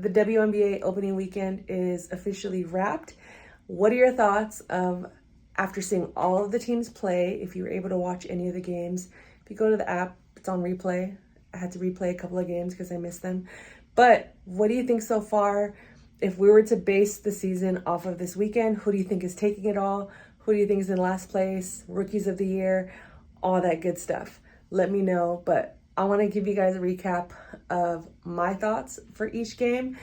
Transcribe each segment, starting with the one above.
The WNBA opening weekend is officially wrapped. What are your thoughts of after seeing all of the teams play, if you were able to watch any of the games? If you go to the app, it's on replay. I had to replay a couple of games because I missed them. But what do you think so far? If we were to base the season off of this weekend, who do you think is taking it all? Who do you think is in last place? Rookies of the year? All that good stuff. Let me know. But I want to give you guys a recap of my thoughts for each game.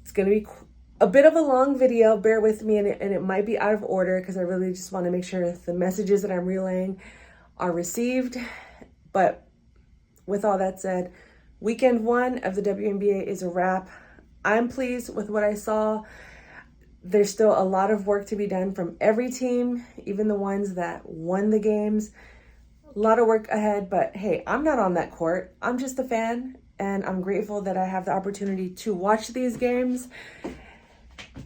It's going to be a bit of a long video. Bear with me, and it might be out of order because I really just want to make sure the messages that I'm relaying are received. But with all that said, weekend one of the WNBA is a wrap. I'm pleased with what I saw. There's still a lot of work to be done from every team, even the ones that won the games. A lot of work ahead, but hey, I'm not on that court. I'm just a fan, and I'm grateful that I have the opportunity to watch these games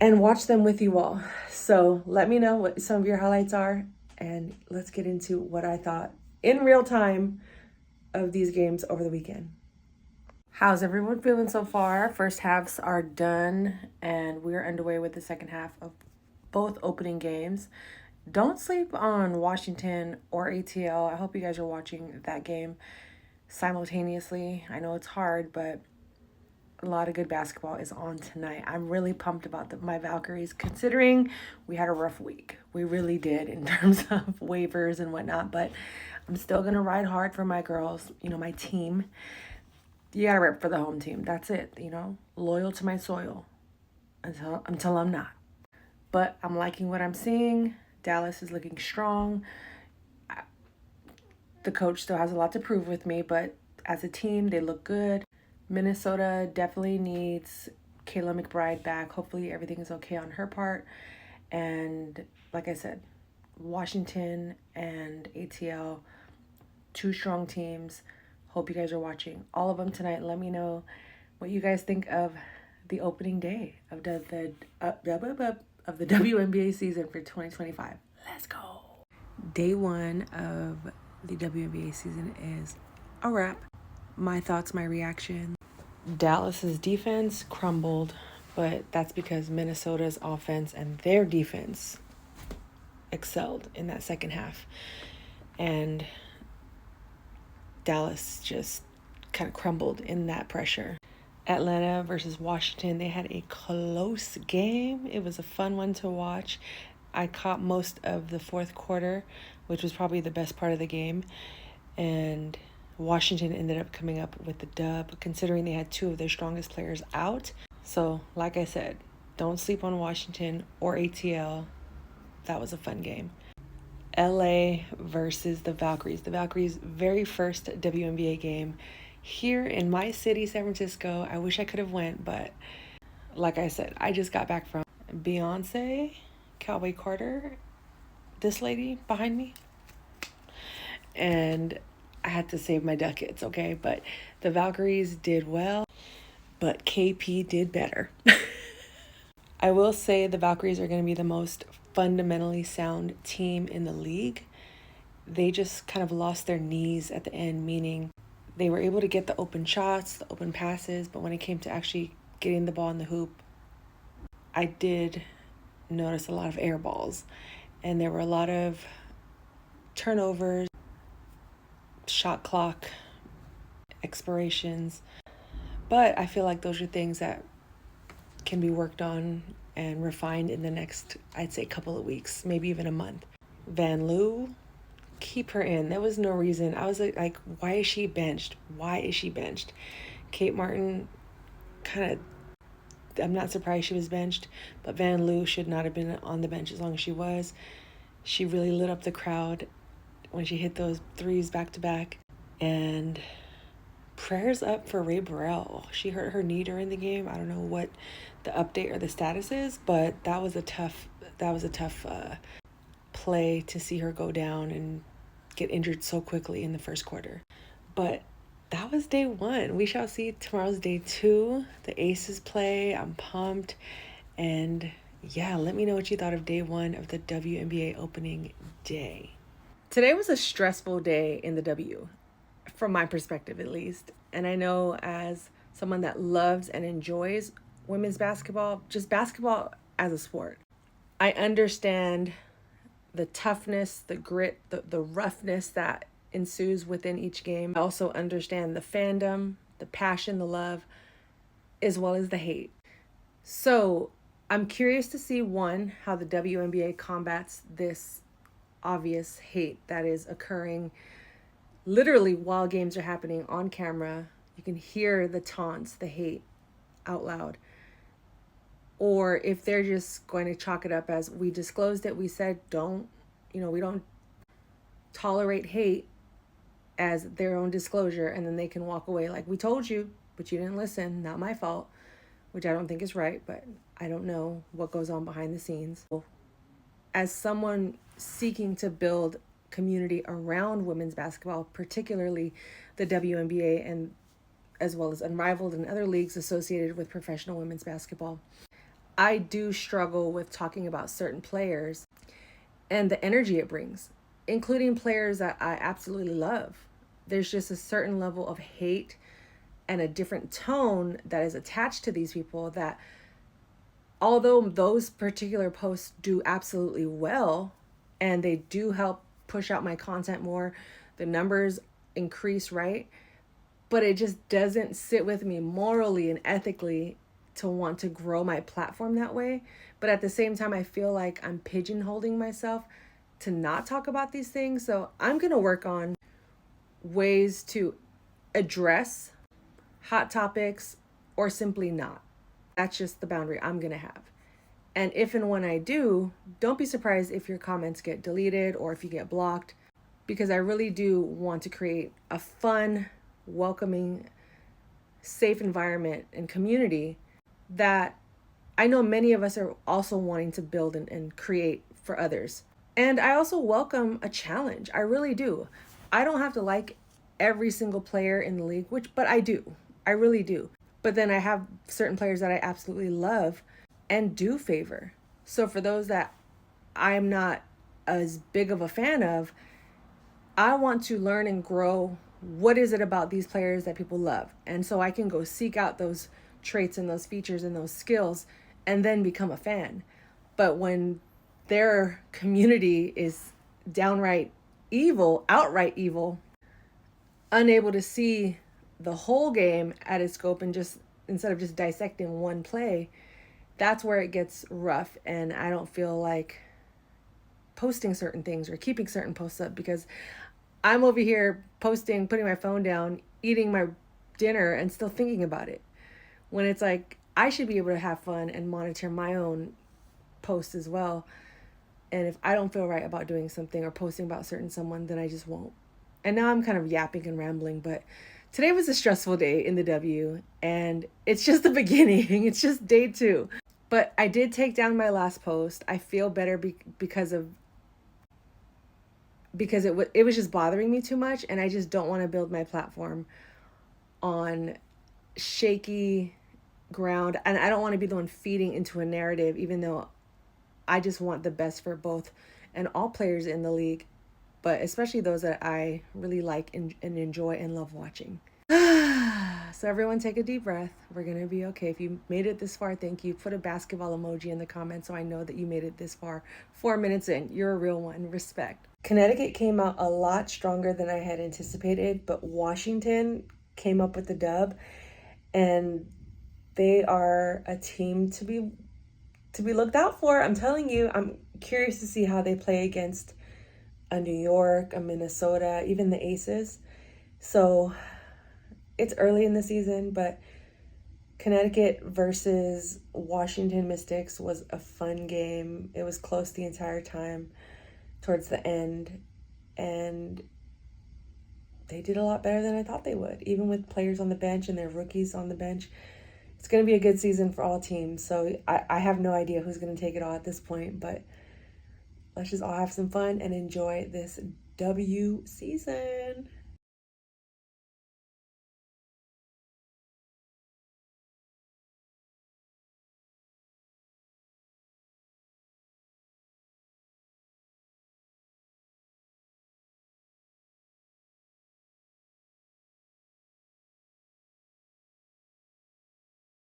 and watch them with you all. So let me know what some of your highlights are, and let's get into what I thought in real time of these games over the weekend. How's everyone feeling so far? First halves are done, and we're underway with the second half of both opening games. Don't sleep on Washington or ATL. I hope you guys are watching that game simultaneously. I know it's hard, but a lot of good basketball is on tonight. I'm really pumped about my Valkyries, considering we had a rough week. We really did in terms of waivers and whatnot, but I'm still going to ride hard for my girls, my team. You got to rep for the home team. That's it, loyal to my soil until I'm not. But I'm liking what I'm seeing. Dallas is looking strong. The coach still has a lot to prove with me, but as a team, they look good. Minnesota definitely needs Kayla McBride back. Hopefully everything is okay on her part. And like I said, Washington and ATL, two strong teams. Hope you guys are watching all of them tonight. Let me know what you guys think of the opening day of the WNBA season for 2025. Let's go. Day one of the WNBA season is a wrap. My thoughts, my reaction. Dallas's defense crumbled, but that's because Minnesota's offense and their defense excelled in that second half. And Dallas just kind of crumbled in that pressure. Atlanta versus Washington, they had a close game. It was a fun one to watch. I caught most of the fourth quarter, which was probably the best part of the game. And Washington ended up coming up with the dub, considering they had two of their strongest players out. So, like I said, don't sleep on Washington or ATL. That was a fun game. LA versus the Valkyries. The Valkyries' very first WNBA game here in my city, San Francisco. I wish I could have went, but like I said, I just got back from Beyonce, Cowboy Carter, this lady behind me, and I had to save my ducats, okay? But the Valkyries did well, but KP did better. I will say the Valkyries are going to be the most fundamentally sound team in the league. They just kind of lost their knees at the end, meaning they were able to get the open shots, the open passes, but when it came to actually getting the ball in the hoop, I did notice a lot of air balls, and there were a lot of turnovers, shot clock expirations. But I feel like those are things that can be worked on and refined in the next, I'd say, couple of weeks, maybe even a month. Van Loo, keep her in. There was no reason. I was like, why is she benched? Why is she benched? Kate Martin, I'm not surprised she was benched, but Van Loo should not have been on the bench as long as she was. She really lit up the crowd when she hit those threes back to back. And prayers up for Ray Burrell. She hurt her knee during the game. I don't know what the update or the status is, but that was a tough play to see her go down and get injured so quickly in the first quarter. But that was day one. We shall see tomorrow's day two. The Aces play. I'm pumped. And yeah, let me know what you thought of day one of the WNBA opening day. Today was a stressful day in the W, from my perspective at least. And I know as someone that loves and enjoys women's basketball, just basketball as a sport. I understand the toughness, the grit, the roughness that ensues within each game. I also understand the fandom, the passion, the love, as well as the hate. So I'm curious to see, one, how the WNBA combats this obvious hate that is occurring literally while games are happening on camera. You can hear the taunts, the hate out loud. Or if they're just going to chalk it up as, we disclosed it, we said we don't tolerate hate, as their own disclosure, and then they can walk away like, we told you, but you didn't listen, not my fault, which I don't think is right, but I don't know what goes on behind the scenes. As someone seeking to build community around women's basketball, particularly the WNBA, and as well as Unrivaled and other leagues associated with professional women's basketball, I do struggle with talking about certain players and the energy it brings, including players that I absolutely love. There's just a certain level of hate and a different tone that is attached to these people that, although those particular posts do absolutely well and they do help push out my content more, the numbers increase, right? But it just doesn't sit with me morally and ethically to want to grow my platform that way. But at the same time, I feel like I'm pigeonholing myself to not talk about these things. So I'm going to work on ways to address hot topics or simply not. That's just the boundary I'm going to have. And if and when I do, don't be surprised if your comments get deleted or if you get blocked, because I really do want to create a fun, welcoming, safe environment and community that I know many of us are also wanting to build and create for others. And I also welcome a challenge. I really do. I don't have to like every single player in the league, but I do. I really do. But then I have certain players that I absolutely love and do favor. So for those that I'm not as big of a fan of, I want to learn and grow. What is it about these players that people love? And so I can go seek out those traits and those features and those skills and then become a fan. But when their community is downright evil, outright evil, unable to see the whole game at its scope and just instead of just dissecting one play, that's where it gets rough. And I don't feel like posting certain things or keeping certain posts up, because I'm over here posting, putting my phone down, eating my dinner and still thinking about it, when it's like I should be able to have fun and monitor my own posts as well. And if I don't feel right about doing something or posting about certain someone, then I just won't. And now I'm kind of yapping and rambling, but today was a stressful day in the W, and it's just the beginning. It's just day 2. But I did take down my last post. I feel better because it was just bothering me too much, and I just don't want to build my platform on shaky ground, and I don't want to be the one feeding into a narrative, even though I just want the best for both and all players in the league, but especially those that I really like and enjoy and love watching. So everyone take a deep breath. We're going to be okay. If you made it this far, thank you. Put a basketball emoji in the comments so I know that you made it this far. 4 minutes in, you're a real one. Respect. Connecticut came out a lot stronger than I had anticipated, but Washington came up with the dub, and they are a team to be looked out for. I'm telling you, I'm curious to see how they play against a New York, a Minnesota, even the Aces. So it's early in the season, but Connecticut versus Washington Mystics was a fun game. It was close the entire time towards the end, and they did a lot better than I thought they would, even with players on the bench and their rookies on the bench. It's going to be a good season for all teams, so I have no idea who's going to take it all at this point, but let's just all have some fun and enjoy this W season.